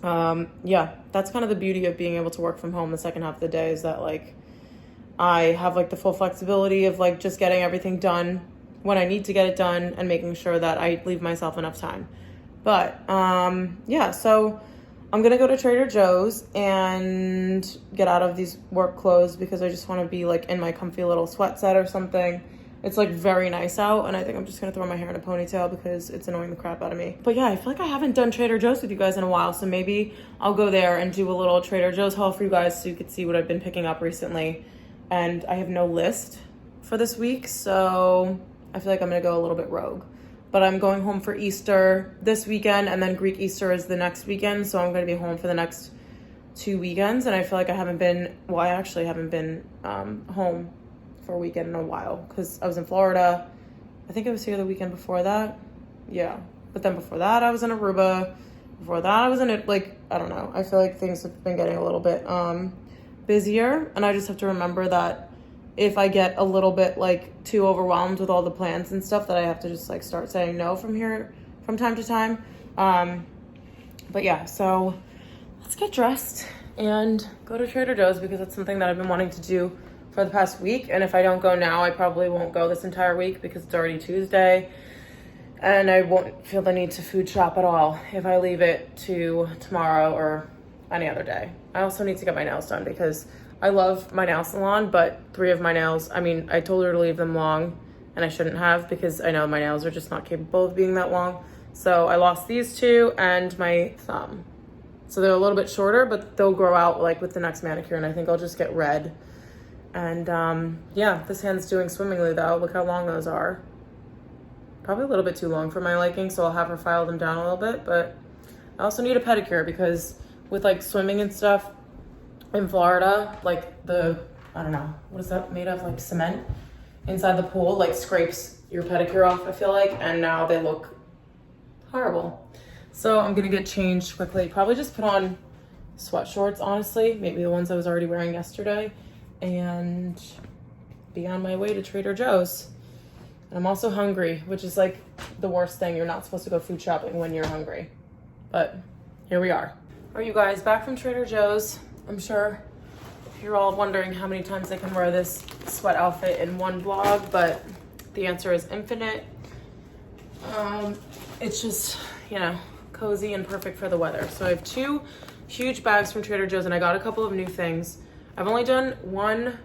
yeah, that's kind of the beauty of being able to work from home the second half of the day, is that like I have like the full flexibility of like just getting everything done when I need to get it done and making sure that I leave myself enough time. But yeah, so I'm gonna go to Trader Joe's and get out of these work clothes because I just want to be like in my comfy little sweat set or something. It's like very nice out, and I think I'm just gonna throw my hair in a ponytail because it's annoying the crap out of me. But yeah, I feel like I haven't done Trader Joe's with you guys in a while, so maybe I'll go there and do a little Trader Joe's haul for you guys so you could see what I've been picking up recently. And I have no list for this week, so I feel like I'm gonna go a little bit rogue. But I'm going home for Easter this weekend, and then Greek Easter is the next weekend, so I'm gonna be home for the next 2 weekends, and I feel like I haven't been home for a weekend in a while because I was in Florida. I think I was here the weekend before that. Yeah. But then before that, I was in Aruba. Before that, I was in it. Like, I don't know. I feel like things have been getting a little bit busier. And I just have to remember that if I get a little bit like too overwhelmed with all the plans and stuff, that I have to just like start saying no from time to time. But yeah, so let's get dressed and go to Trader Joe's because it's something that I've been wanting to do for the past week, and if I don't go now, I probably won't go this entire week because it's already Tuesday, and I won't feel the need to food shop at all if I leave it to tomorrow or any other day. I also need to get my nails done because I love my nail salon, but 3 of my nails, I told her to leave them long, and I shouldn't have because I know my nails are just not capable of being that long. So I lost these 2 and my thumb. So they're a little bit shorter, but they'll grow out like with the next manicure, and I think I'll just get red. And yeah, this hand's doing swimmingly though. Look how long those are. probably a little bit too long for my liking, so I'll have her file them down a little bit. But I also need a pedicure because with like swimming and stuff in Florida, like the, I don't know, what is that made of? Like cement inside the pool, like scrapes your pedicure off, I feel like, and now they look horrible. So I'm gonna get changed quickly. Probably just put on sweat shorts, honestly, maybe the ones I was already wearing yesterday, and be on my way to Trader Joe's. And I'm also hungry, which is like the worst thing. You're not supposed to go food shopping when you're hungry, but here we are. Are you guys back from Trader Joe's? I'm sure you're all wondering how many times I can wear this sweat outfit in one vlog, but the answer is infinite. It's just, you know, cozy and perfect for the weather. So I have 2 huge bags from Trader Joe's, and I got a couple of new things. I've only done 1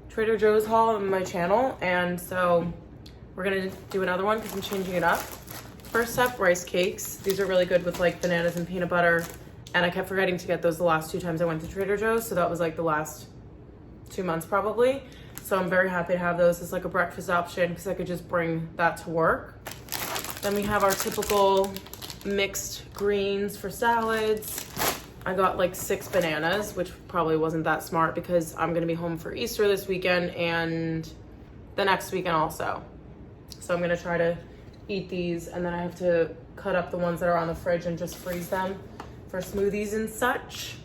Trader Joe's haul on my channel, and so we're gonna do another one because I'm changing it up. First up, rice cakes. These are really good with like bananas and peanut butter, and I kept forgetting to get those the last 2 times I went to Trader Joe's, so that was like the last 2 months probably. So I'm very happy to have those as like a breakfast option because I could just bring that to work. Then we have our typical mixed greens for salads. I got like 6 bananas, which probably wasn't that smart because I'm gonna be home for Easter this weekend and the next weekend also. So I'm gonna try to eat these, and then I have to cut up the ones that are on the fridge and just freeze them for smoothies and such.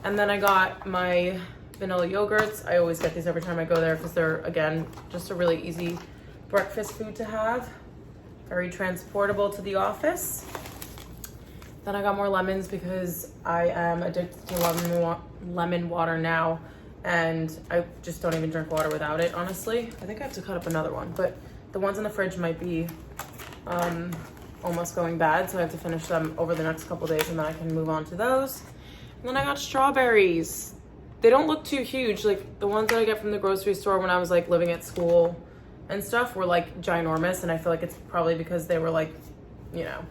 And then I got my vanilla yogurts. I always get these every time I go there because they're, again, just a really easy breakfast food to have. Very transportable to the office. Then I got more lemons because I am addicted to lemon water now, and I just don't even drink water without it, honestly. I think I have to cut up another one, but the ones in the fridge might be almost going bad, so I have to finish them over the next couple days, and then I can move on to those. And then I got strawberries. They don't look too huge. Like the ones that I get from the grocery store when I was like living at school and stuff were like ginormous, and I feel like it's probably because they were like, you know,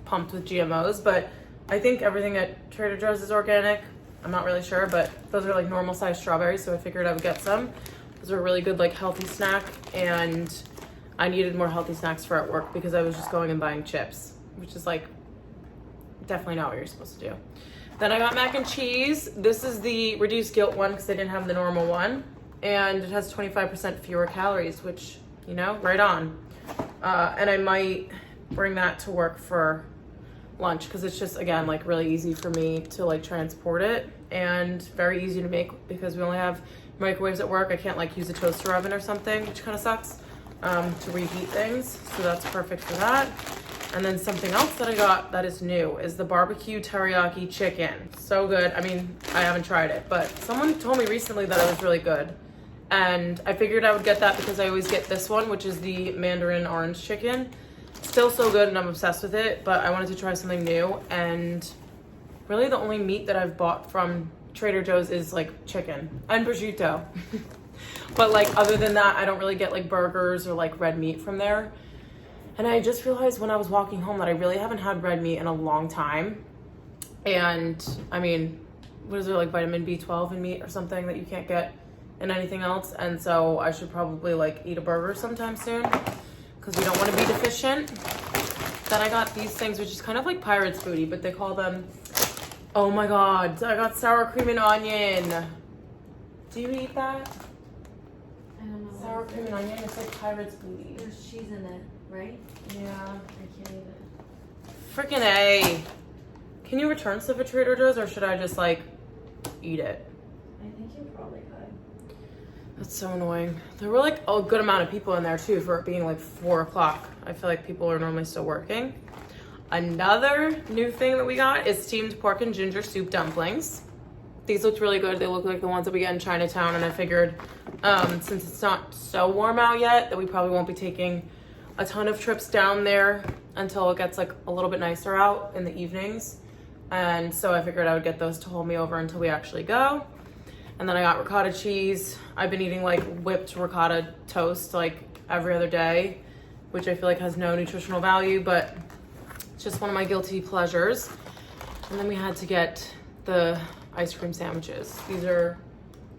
pumped with GMOs, but I think everything at Trader Joe's is organic. I'm not really sure, but those are like normal sized strawberries, so I figured I would get some. Those are a really good like healthy snack, and I needed more healthy snacks for at work because I was just going and buying chips, which is like definitely not what you're supposed to do. Then I got mac and cheese. This is the reduced guilt one because I didn't have the normal one, and it has 25% fewer calories, which, you know, right on. And I might bring that to work for lunch because it's just, again, like really easy for me to like transport it and very easy to make because we only have microwaves at work. I can't like use a toaster oven or something, which kind of sucks, to reheat things. So that's perfect for that. And then something else that I got that is new is the barbecue teriyaki chicken. So good. I mean, I haven't tried it, but someone told me recently that it was really good. And I figured I would get that because I always get this one, which is the Mandarin orange chicken. Still so good, and I'm obsessed with it, but I wanted to try something new. And really the only meat that I've bought from Trader Joe's is like chicken and prosciutto. But like other than that, I don't really get like burgers or like red meat from there. And I just realized when I was walking home that I really haven't had red meat in a long time. And I mean, what is there, like vitamin B12 in meat or something that you can't get in anything else? And so I should probably like eat a burger sometime soon because we don't want to be deficient. Then I got these things, which is kind of like pirate's booty, but they call them, oh my God, I got sour cream and onion. Do you eat that? I don't know. Sour cream and onion, it's like pirate's booty. There's cheese in it, right? Yeah. I can't eat it. Freaking A. Can you return stuff at Trader Joe's or should I just like eat it? I think you probably could. That's so annoying. There were like a good amount of people in there too for it being like 4 o'clock. I feel like people are normally still working. Another new thing that we got is steamed pork and ginger soup dumplings. These looked really good. They look like the ones that we get in Chinatown, and I figured since it's not so warm out yet that we probably won't be taking a ton of trips down there until it gets like a little bit nicer out in the evenings. And so I figured I would get those to hold me over until we actually go. And then I got ricotta cheese. I've been eating like whipped ricotta toast like every other day, which I feel like has no nutritional value, but it's just one of my guilty pleasures. And then we had to get the ice cream sandwiches. These are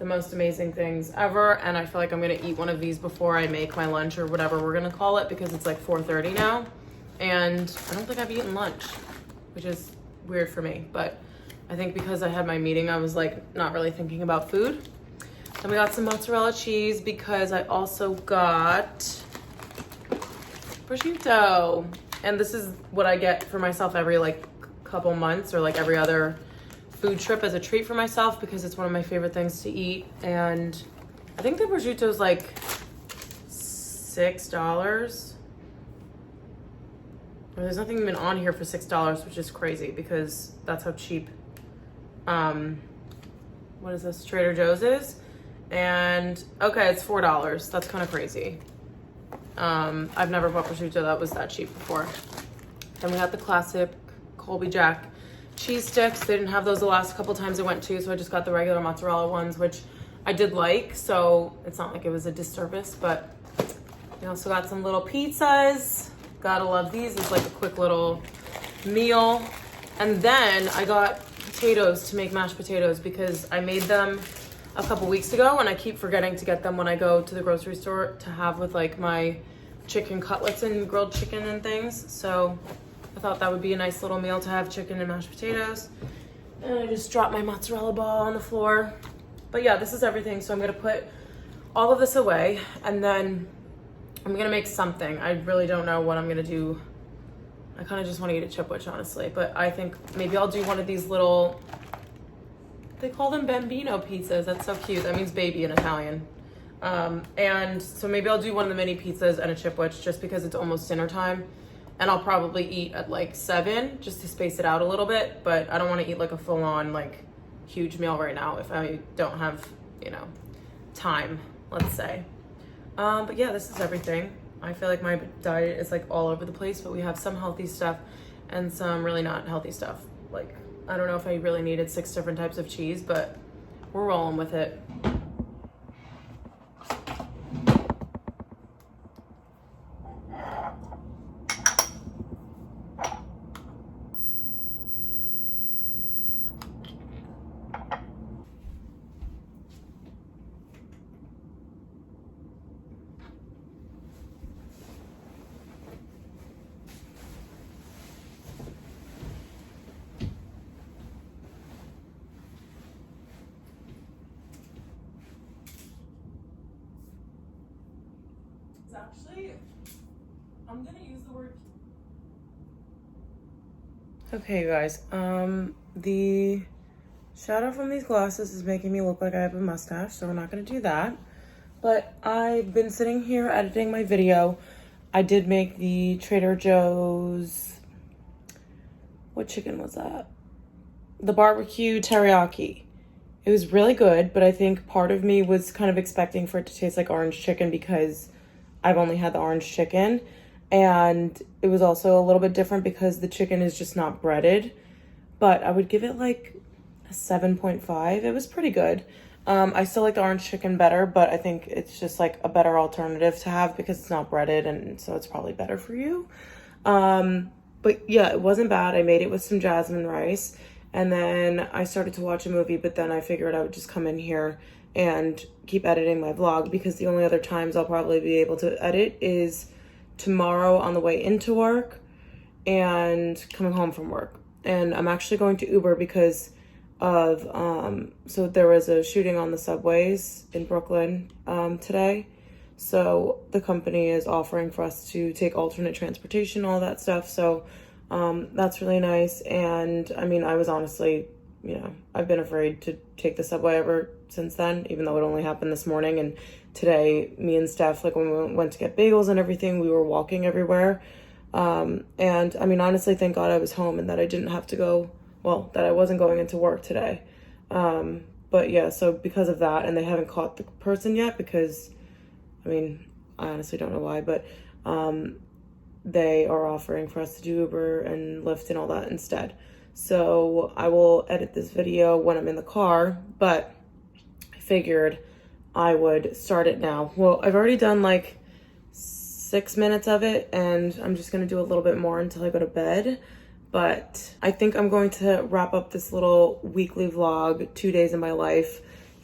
the most amazing things ever, and I feel like I'm gonna eat one of these before I make my lunch or whatever we're gonna call it, because it's like 4:30 now, and I don't think I've eaten lunch, which is weird for me, but I think because I had my meeting, I was like not really thinking about food. Then we got some mozzarella cheese because I also got prosciutto, and this is what I get for myself every like couple months or like every other food trip as a treat for myself, because it's one of my favorite things to eat. And I think the prosciutto is like $6, or there's nothing even on here for $6, which is crazy because that's how cheap what is this, Trader Joe's is. And okay, it's $4. That's kind of crazy. I've never bought prosciutto that was that cheap before. Then we got the classic Colby Jack cheese sticks. They didn't have those the last couple times I went to, so I just got the regular mozzarella ones, which I did like, so it's not like it was a disservice. But we also got some little pizzas. Gotta love these. It's like a quick little meal. And then I got potatoes to make mashed potatoes because I made them a couple weeks ago, and I keep forgetting to get them when I go to the grocery store to have with like my chicken cutlets and grilled chicken and things. So I thought that would be a nice little meal to have chicken and mashed potatoes. And I just dropped my mozzarella ball on the floor. But yeah, this is everything. So I'm gonna put all of this away, and then I'm gonna make something. I really don't know what I'm gonna do. I kind of just want to eat a chipwich, honestly. But I think maybe I'll do one of these little, they call them bambino pizzas. That's so cute. That means baby in Italian. And so maybe I'll do one of the mini pizzas and a chipwich just because it's almost dinner time. And I'll probably eat at like 7 just to space it out a little bit. But I don't want to eat like a full on like huge meal right now if I don't have, you know, time, let's say. But yeah, this is everything. I feel like my diet is like all over the place, but we have some healthy stuff and some really not healthy stuff. Like, I don't know if I really needed 6 different types of cheese, but we're rolling with it. Actually, I'm gonna use the word. Okay, you guys, the shadow from these glasses is making me look like I have a mustache, so we're not gonna do that. But I've been sitting here editing my video. I did make the Trader Joe's, what chicken was that? The barbecue teriyaki. It was really good, but I think part of me was kind of expecting for it to taste like orange chicken because I've only had the orange chicken, and it was also a little bit different because the chicken is just not breaded, but I would give it like a 7.5. It was pretty good. I still like the orange chicken better, but I think it's just like a better alternative to have because it's not breaded, and so it's probably better for you. But yeah, it wasn't bad. I made it with some jasmine rice, and then I started to watch a movie, but then I figured I would just come in here and keep editing my vlog because the only other times I'll probably be able to edit is tomorrow on the way into work and coming home from work. And I'm actually going to Uber because of so there was a shooting on the subways in Brooklyn today. So the company is offering for us to take alternate transportation, all that stuff. So that's really nice. And I mean, I was honestly, you know, I've been afraid to take the subway ever since then, even though it only happened this morning. And today, me and Steph, like when we went to get bagels and everything, we were walking everywhere. And I mean, honestly, thank God I was home and that I didn't have to go, well, that I wasn't going into work today. But yeah, so because of that, and they haven't caught the person yet because, I mean, I honestly don't know why, but they are offering for us to do Uber and Lyft and all that instead. So I will edit this video when I'm in the car, but I figured I would start it now. Well, I've already done like 6 minutes of it, and I'm just going to do a little bit more until I go to bed. But I think I'm going to wrap up this little weekly vlog, 2 days in my life,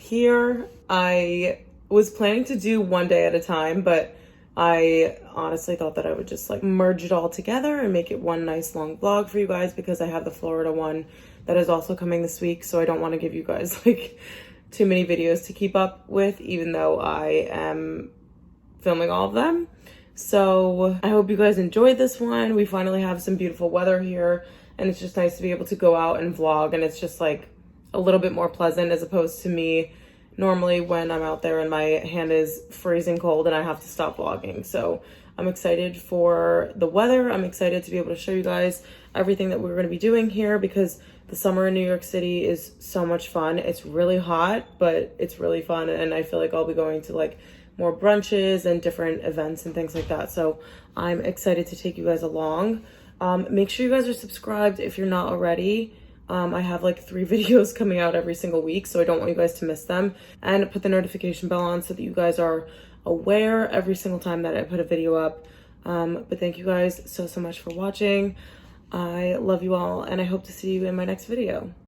here. I was planning to do one day at a time, but I honestly thought that I would just like merge it all together and make it one nice long vlog for you guys, because I have the Florida one that is also coming this week. So I don't want to give you guys like too many videos to keep up with, even though I am filming all of them. So I hope you guys enjoyed this one. We finally have some beautiful weather here, and it's just nice to be able to go out and vlog, and it's just like a little bit more pleasant as opposed to me normally when I'm out there and my hand is freezing cold and I have to stop vlogging. So I'm excited for the weather. I'm excited to be able to show you guys everything that we're going to be doing here, because the summer in New York City is so much fun. It's really hot, but it's really fun, and I feel like I'll be going to like more brunches and different events and things like that. So I'm excited to take you guys along. Make sure you guys are subscribed if you're not already. I have like 3 videos coming out every single week, so I don't want you guys to miss them. And put the notification bell on so that you guys are aware every single time that I put a video up. But thank you guys so much for watching. I love you all, and I hope to see you in my next video.